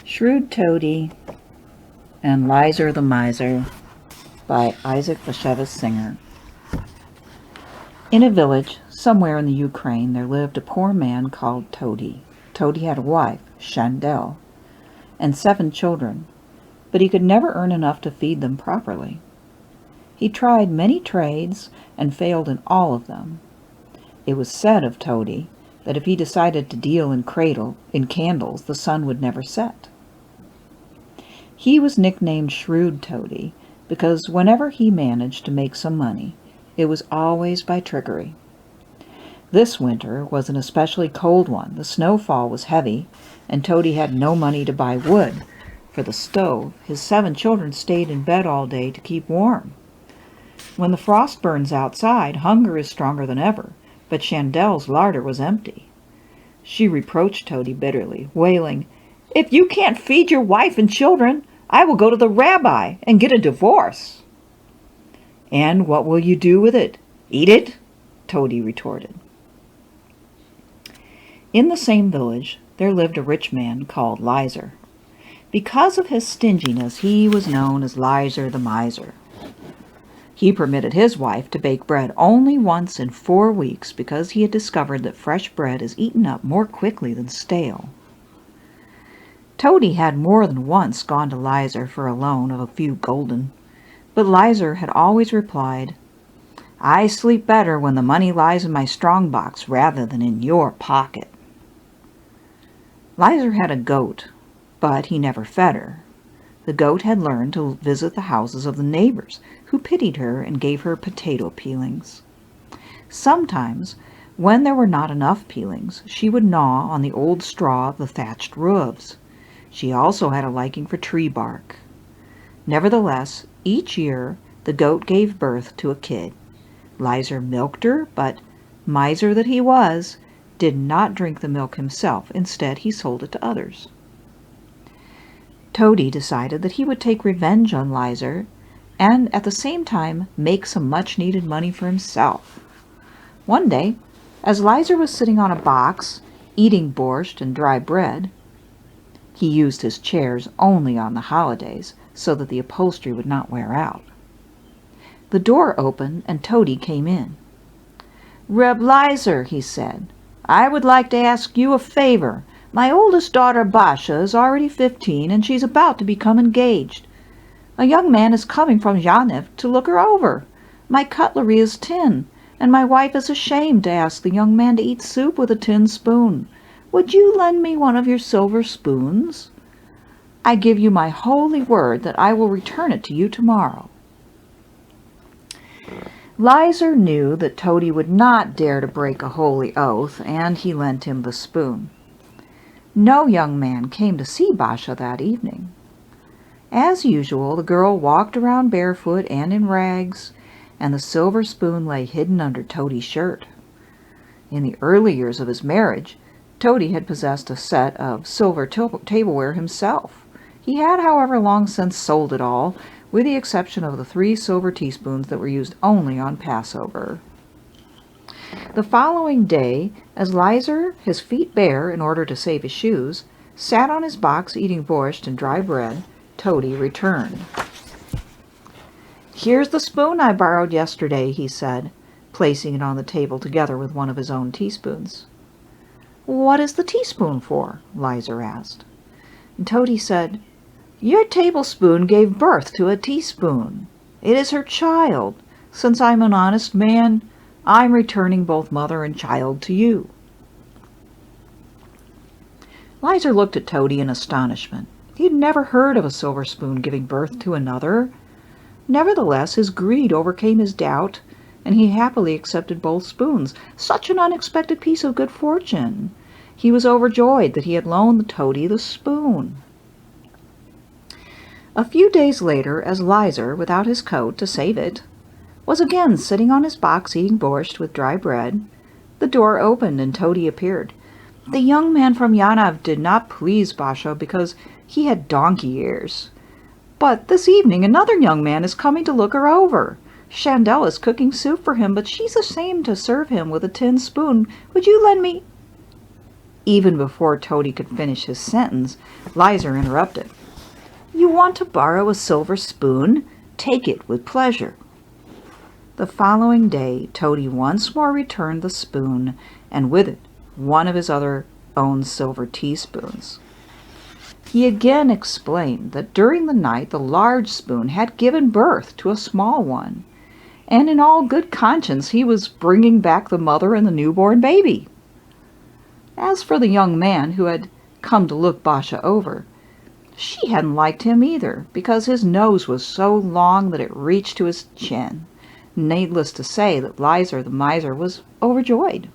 Shrewd, Todie, and Lyzer the Miser by Bashevis Singer. In a village somewhere in the Ukraine there lived a poor man called Todie. Todie had a wife, Chandel, and 7 children, but he could never earn enough to feed them properly. He tried many trades and failed in all of them. It was said of Todie that if he decided to deal in candles, the sun would never set. He was nicknamed Shrewd Todie because whenever he managed to make some money, it was always by trickery. This winter was an especially cold one. The snowfall was heavy, and Todie had no money to buy wood for the stove. His 7 children stayed in bed all day to keep warm. When the frost burns outside, hunger is stronger than ever, but Chandel's larder was empty. She reproached Todie bitterly, wailing, "If you can't feed your wife and children, I will go to the Rabbi and get a divorce." "And what will you do with it? Eat it?" Todie retorted. In the same village, there lived a rich man called Lyzer. Because of his stinginess, he was known as Lyzer the Miser. He permitted his wife to bake bread only once in 4 weeks because he had discovered that fresh bread is eaten up more quickly than stale. Todie had more than once gone to Lyzer for a loan of a few gulden, but Lyzer had always replied, "I sleep better when the money lies in my strong box rather than in your pocket." Lyzer had a goat, but he never fed her. The goat had learned to visit the houses of the neighbors, who pitied her and gave her potato peelings. Sometimes, when there were not enough peelings, she would gnaw on the old straw of the thatched roofs. She also had a liking for tree bark. Nevertheless, each year the goat gave birth to a kid. Lyzer milked her, but, miser that he was, did not drink the milk himself. Instead, he sold it to others. Todie decided that he would take revenge on Lyzer and at the same time make some much-needed money for himself. One day, as Lyzer was sitting on a box, eating borscht and dry bread — he used his chairs only on the holidays so that the upholstery would not wear out — the door opened and Todie came in. "Reb Lyzer," he said, "I would like to ask you a favor. My oldest daughter, Basha, is already 15, and she's about to become engaged. A young man is coming from Yaniv to look her over. My cutlery is tin, and my wife is ashamed to ask the young man to eat soup with a tin spoon. Would you lend me one of your silver spoons? I give you my holy word that I will return it to you tomorrow." Lyzer knew that Todie would not dare to break a holy oath, and he lent him the spoon. No young man came to see Basha that evening. As usual, the girl walked around barefoot and in rags, and the silver spoon lay hidden under Todie's shirt. In the early years of his marriage, Todie had possessed a set of silver tableware himself. He had, however, long since sold it all, with the exception of the 3 silver teaspoons that were used only on Passover. The following day, as Lyzer, his feet bare in order to save his shoes, sat on his box eating borscht and dry bread, Todie returned. "Here's the spoon I borrowed yesterday," he said, placing it on the table together with one of his own teaspoons. "What is the teaspoon for?" Lyzer asked. And Todie said, "Your tablespoon gave birth to a teaspoon. It is her child. Since I'm an honest man, I'm returning both mother and child to you." Lyzer looked at Todie in astonishment. He had never heard of a silver spoon giving birth to another. Nevertheless, his greed overcame his doubt, and he happily accepted both spoons. Such an unexpected piece of good fortune! He was overjoyed that he had loaned Todie the spoon. A few days later, as Lyzer, without his coat to save it, was again sitting on his box eating borscht with dry bread, the door opened and Todie appeared. The young man from Yaniv did not please Basha because he had donkey ears. "But this evening another young man is coming to look her over. Chandel is cooking soup for him, but she's ashamed to serve him with a tin spoon. Would you lend me—" Even before Todie could finish his sentence, Lyzer interrupted. "You want to borrow a silver spoon? Take it with pleasure." The following day, Todie once more returned the spoon, and with it, one of his other own silver teaspoons. He again explained that during the night the large spoon had given birth to a small one, and in all good conscience he was bringing back the mother and the newborn baby. As for the young man who had come to look Basha over, she hadn't liked him either, because his nose was so long that it reached to his chin. Needless to say that Lyzer the miser was overjoyed.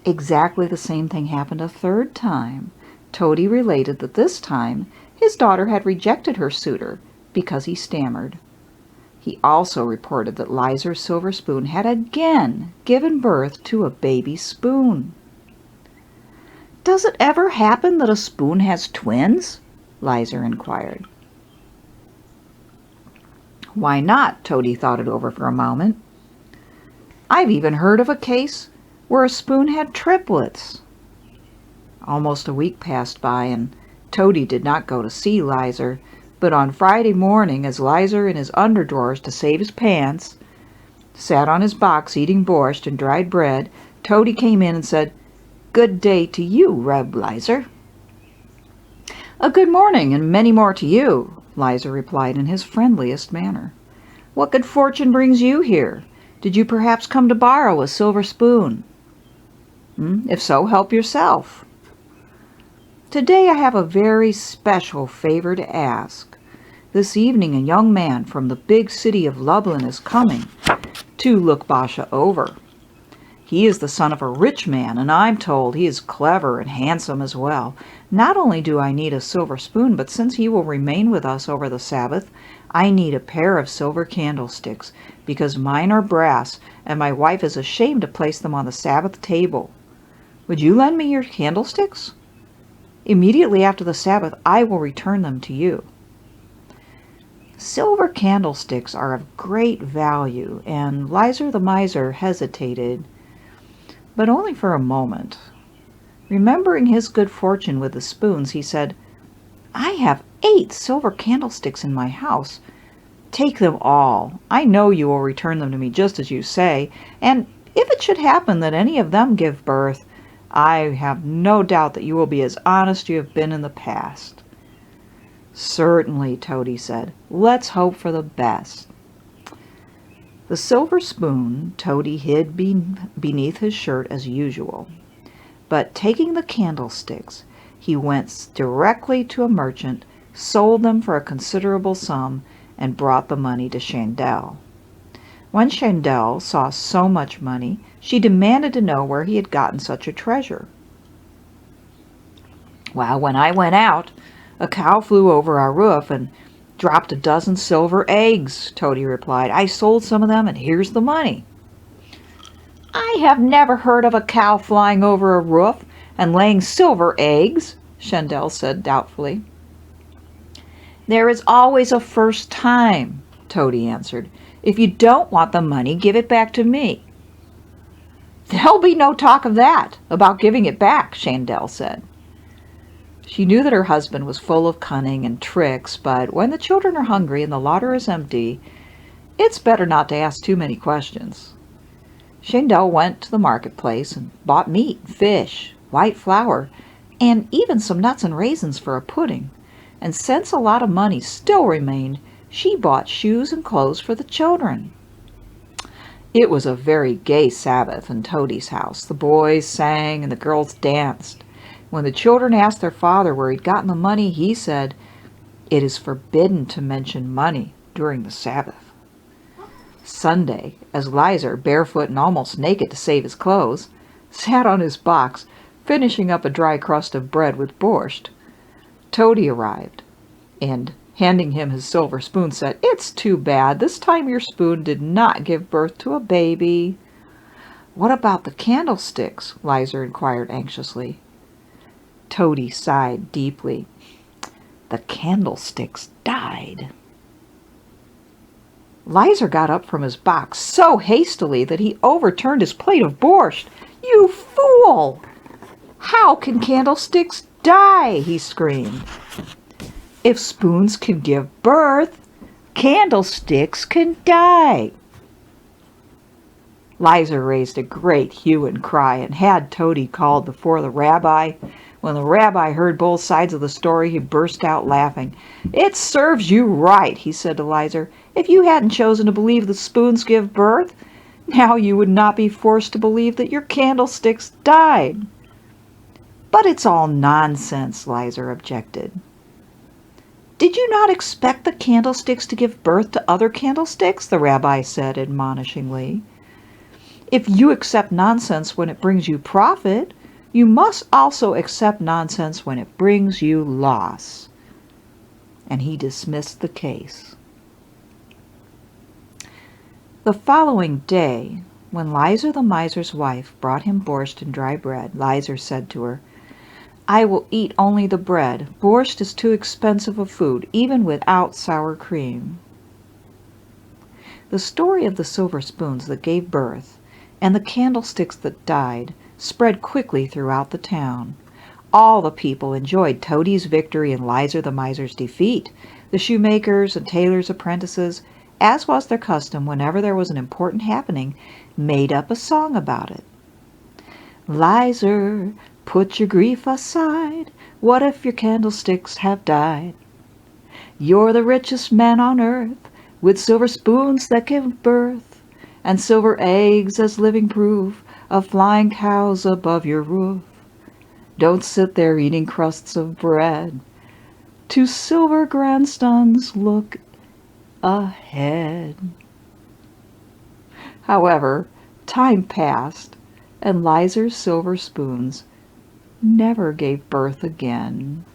Exactly the same thing happened a third time. Todie related that this time his daughter had rejected her suitor because he stammered. He also reported that Lyzer's silver spoon had again given birth to a baby spoon. "Does it ever happen that a spoon has twins?" Lyzer inquired. "Why not?" Todie thought it over for a moment. "I've even heard of a case where a spoon had triplets." Almost a week passed by, and Todie did not go to see Lyzer, but on Friday morning, as Lyzer, in his underdrawers to save his pants, sat on his box eating borscht and dried bread, Todie came in and said, "Good day to you, Reb Lyzer." "A good morning, and many more to you," Lyzer replied in his friendliest manner. "What good fortune brings you here? Did you perhaps come to borrow a silver spoon?" "If so, help yourself." "Today I have a very special favor to ask. This evening a young man from the big city of Lublin is coming to look Basha over. He is the son of a rich man, and I'm told he is clever and handsome as well. Not only do I need a silver spoon, but since he will remain with us over the Sabbath, I need a pair of silver candlesticks, because mine are brass, and my wife is ashamed to place them on the Sabbath table. Would you lend me your candlesticks? Immediately after the Sabbath, I will return them to you." Silver candlesticks are of great value, and Lyzer the miser hesitated, but only for a moment. Remembering his good fortune with the spoons, he said, "I have 8 silver candlesticks in my house. Take them all. I know you will return them to me just as you say, and if it should happen that any of them give birth, I have no doubt that you will be as honest as you have been in the past." "Certainly," Todie said. "Let's hope for the best." The silver spoon Todie hid beneath his shirt as usual, but taking the candlesticks, he went directly to a merchant, sold them for a considerable sum, and brought the money to Chandel. When Chandel saw so much money, she demanded to know where he had gotten such a treasure. "Well, when I went out, a cow flew over our roof and dropped a dozen silver eggs," Todie replied. "I sold some of them, and here's the money." "I have never heard of a cow flying over a roof and laying silver eggs," Chandel said doubtfully. "There is always a first time," Todie answered. "If you don't want the money, give it back to me." "There'll be no talk of that, about giving it back," Chandel said. She knew that her husband was full of cunning and tricks, but when the children are hungry and the larder is empty, it's better not to ask too many questions. Chandel went to the marketplace and bought meat, fish, white flour, and even some nuts and raisins for a pudding. And since a lot of money still remained, she bought shoes and clothes for the children. It was a very gay Sabbath in Todie's house. The boys sang and the girls danced. When the children asked their father where he'd gotten the money, he said, "It is forbidden to mention money during the Sabbath." Sunday, as Lyzer, barefoot and almost naked to save his clothes, sat on his box, finishing up a dry crust of bread with borscht, Todie arrived, and, handing him his silver spoon, said, "It's too bad. This time your spoon did not give birth to a baby." "What about the candlesticks?" Lyzer inquired anxiously. Todie sighed deeply. "The candlesticks died." Lyzer got up from his box so hastily that he overturned his plate of borscht. "You fool!" "How can candlesticks die?" he screamed. "If spoons can give birth, candlesticks can die." Lyzer raised a great hue and cry and had Todie called before the rabbi. When the rabbi heard both sides of the story, he burst out laughing. "It serves you right," he said to Lyzer. "If you hadn't chosen to believe that spoons give birth, now you would not be forced to believe that your candlesticks died." "But it's all nonsense," Lyzer objected. "Did you not expect the candlesticks to give birth to other candlesticks?" the rabbi said admonishingly. "If you accept nonsense when it brings you profit, you must also accept nonsense when it brings you loss." And he dismissed the case. The following day, when Lyzer the miser's wife brought him borscht and dry bread, Lyzer said to her, "I will eat only the bread. Borscht is too expensive a food, even without sour cream." The story of the silver spoons that gave birth and the candlesticks that died spread quickly throughout the town. All the people enjoyed Todie's victory and Lyzer the miser's defeat. The shoemakers and tailors' apprentices, as was their custom whenever there was an important happening, made up a song about it. "Lyzer, put your grief aside. What if your candlesticks have died? You're the richest man on earth, with silver spoons that give birth, and silver eggs as living proof of flying cows above your roof. Don't sit there eating crusts of bread. To silver grandstands look ahead." However, time passed, and Lyzer's silver spoons never gave birth again.